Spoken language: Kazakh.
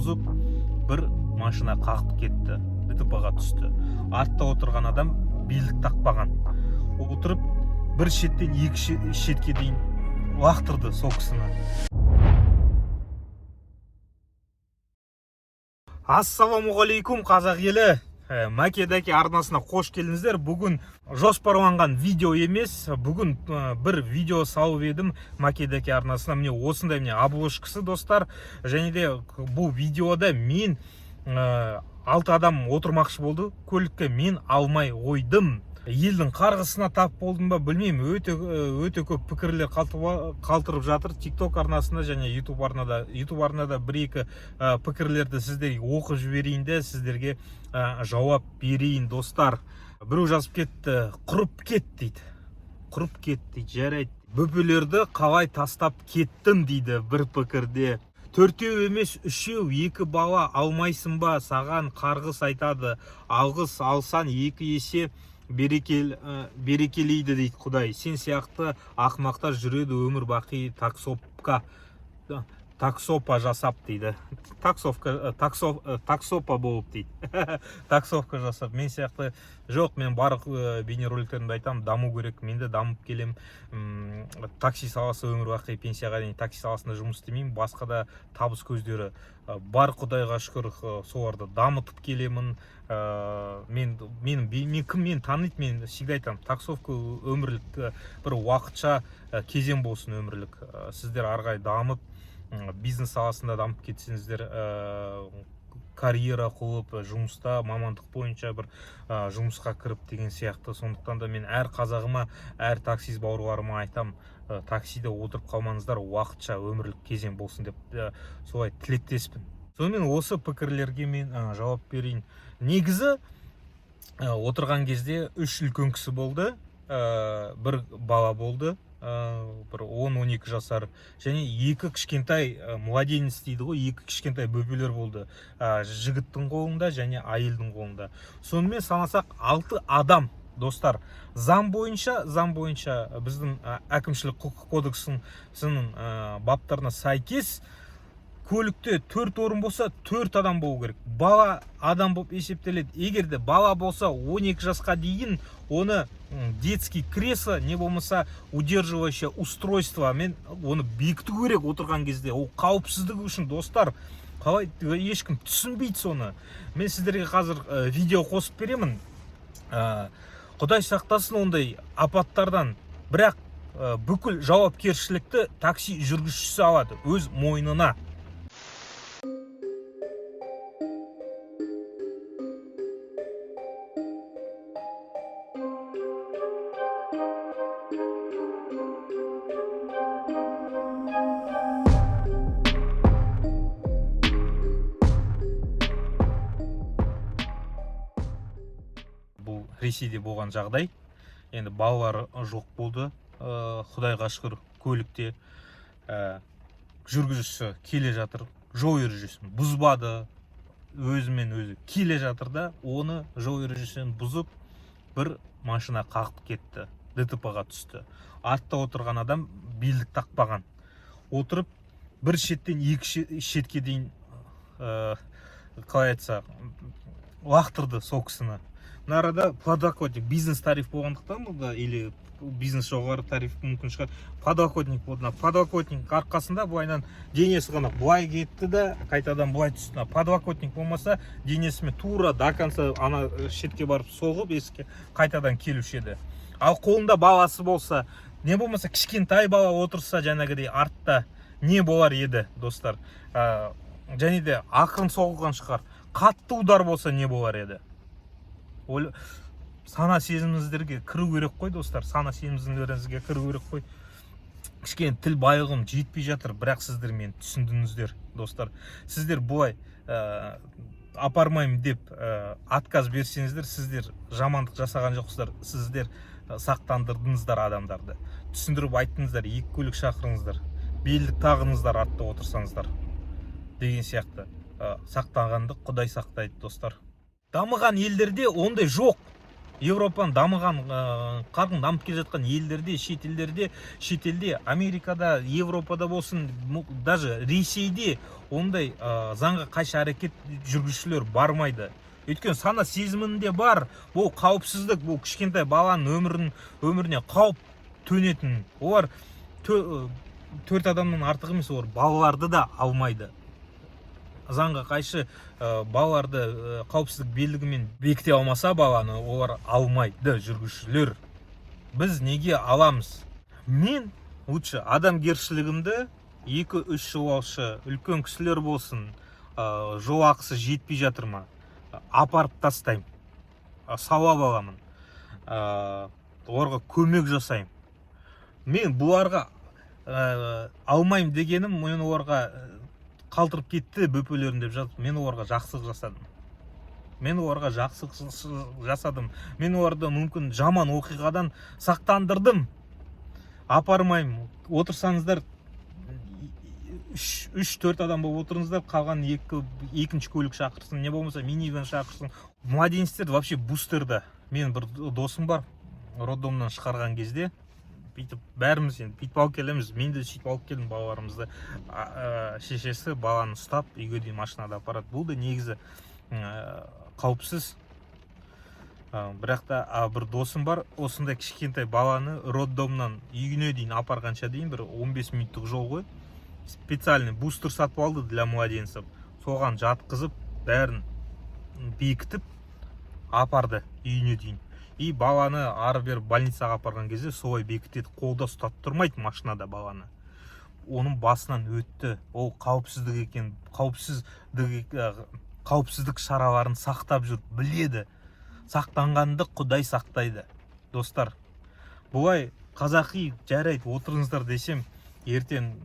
бұзып, бір машина қағып кетті, ДТП-ға түсті. Артта отырған адам белдік тақпаған. Отырып, бір шеттен екі шетке дейін лақтырды сол кісіні. Ассалаумағалейкум, қазақ елі. Македаки арнасына қош келдіңіздер. Бүгін жоспарланған видео емес, бүгін бір видео салып едім Македаки арнасына. Міне осындай обложкасы, достар. Және де бұл видеода мен 6 адам отырмақшы болды. Көлікке мен алмай қойдым. Елдің қарғысына тап болдым ба білмеймін, өте көп пікірлер қалтырып жатыр TikTok арнасында және YouTube арнада бір-екі пікірлерді сіздерге оқып жіберейін де сіздерге жауап берейін, достар. Біреу жазып кетті, құрып кет дейді. Құрып кет дейді, жарайды. Бөпелерді қалай тастап кеттім дейді бір пікірде. Төртеу емес, үшеу, екі бала алмайсың ба, саған қарғыс айтады. Алғыс алсан екі есе берекелейді дейді Құдай. Сен сияқты ақмақтар жүреді өмір бақи таксопа жасап дейді. Таксопа болып дейді. Таксовка жасап. Мен сияқты жоқ, мен барлық бейнероликтерімді айтам, даму керек. Мен де дамып келем. Такси саласы өмір бақи, пенсияға дейін такси саласында жұмыс істемеймін. Басқа да табыс көздері бар, Құдайға шүкір, соларды дамытып келемін. Мен таниды, мен всегда айтам, таксовка өмірлік бір уақытша кезең болсын, өмірлік. Сіздер арғай дамып, бизнес саласында дамып кетсеңіздер, карьера қылып, жұмыста мамандық бойынша бір жұмысқа кіріп деген сияқты. Сондықтан да мен әр қазағыма, әр таксист бауырларыма айтам, таксиде отырып қалмаңыздар, уақытша өмірлік кезең болсын деп солай тілектеспін. Сонымен осы пікірлерге мен жауап берейін. Негізі отырған кезде 3 үлкен кісі болды, бір бала болды, бір 10-12 жасар, және 2 кішкентай младенец дейді ғой, 2 кішкентай бөпелер болды, жігіттің қолында және әйелдің қолында. Сонымен санасақ 6 адам, достар. Заң бойынша біздің әкімшілік құқық кодексінің баптарына сәйкес көлікте 4 орын болса 4 адам болу керек. Бала адам болып есептеледі. Егер де бала болса 12 жасқа дейін оны детский кресло, не болмаса удерживающее устройство мен оны бекіту керек отырған кезде. Ол қауіпсіздігі үшін, достар. Қалай ешкім түсінбейді соны. Мен сіздерге қазір видео қосып беремін. Құдай сақтасын ондай апаттардан. Бірақ бүкіл жауапкершілікті такси жүргізушісі алады өз мойнына. Бұл Ресейде болған жағдай. Енді балалар жоқ болды. Құдайға шүкір, көлікте жүргізушісі келе жатыр, жол ережесін бұзбады, өзімен өзі келе жатыр да, оны жол ережесін бұзып, бір машина қағып кетті, ДТП-ға түсті. Артта отырған адам белдік тақпаған. Отырып, бір шеттен екі шетке дейін, қалай айтса, лақтырды сол кісіні. Нарада подлокотник, бизнес тариф болғандықтан бұлда, или бизнес жоғары тариф мүмкін шығар, подлокотник болды. Подлокотник арқасында бұлайнан денесі ғана бұлай кетті да, қайтадан бұлай түсті. Подлокотник болмаса, денесімен тура до конца ана шетке барып соғып, есікке қайтадан келуші еді. Ал қолында баласы болса, не болмаса кішкентай бала отырса, жаңағыдай артта не болар еді, достар. Және де ақырын соғылған шығар. Қатты удар болса не болар еді. Сана сезіміңіздерге кіру керек қой, достар. Сана сезіміңіздерге кіру керек қой. Кішкене тіл байығым жетпей жатыр, бірақ сіздер мен түсіндіңіздер, достар. Сіздер бұлай апармайым деп отказ берсеңіздер, сіздер жамандық жасаған жоқсыздар. Сіздер сақтандырдыңыздар адамдарды. Түсіндіріп айттыңыздар, 2 көлік шақырыңыздар, белдік тағыңыздар, артта отырсаңыздар деген сияқты. Сақтанғанды Құдай сақтайды, достар. Дамыған елдерде ондай жоқ. Европаның дамыған, қарқын дамып келе жатқан елдерде, шетелде, Америкада, Европада болсын, даже Ресейде ондай заңға қайшы әрекет жүргізушілер бармайды. Өйткені сана сезімінде бар, бұл қауіпсіздік, бұл кішкентай баланың өміріне қауіп төнетін. Олар төрт адамның артық емес, олар балаларды да алмайды. Заңға қайшы балаларды қауіпсіздік белгімен бекіте алмаса баланы, олар алмайды жүргізушілер. Біз неге аламыз? Мен лучше адамгершілігімді 2-3 жолаушы үлкен кісілер болсын, жол ақысы жетпей жатыр ма, апарып тастаймын, сауап аламын, оларға көмек жасаймын. Мен бұларға алмайым дегенім, мен оларға қалтырып кетті бөпелерін деп жатып, мен оларға жақсылық жасадым. Мен оларды мүмкін жаман оқиғадан сақтандырдым. Апармайым. Отырсаңыздар 3-4 адам болып отырыңыздар, қалған екінші көлік шақырсын, не болмаса минивэн шақырсын. Младенецтерді вообще бустерді. Мен бір досым бар, роддомнан шығарған кезде, бүйтіп бәріміз енді бүйтіп алып келеміз. Мен де сөйтіп алып келдім балаларымызды. Шешесі баланы ұстап үйге дейін машинада апарады. Бұл да негізі қауіпсіз. Бірақ та бір досым бар, осындай кішкентай баланы роддомнан үйіне дейін апарғанша дейін бір 15 минуттық жол ғой. Специальный бустер сатып алды для младенцев. Соған жатқызып, бәрін бекітіп апарды үйіне дейін. И баланы ары бері больницаға апарған кезде солай бекітеді, қолда ұстап тұрмайды машинада баланы. Оның басынан өтті. Ол қауіпсіздік екен, қауіпсіздік шараларын сақтап жүр, біледі. Сақтанғанды Құдай сақтайды. Достар, бұлай қазақи жарайды отырыңыздар десем, ертең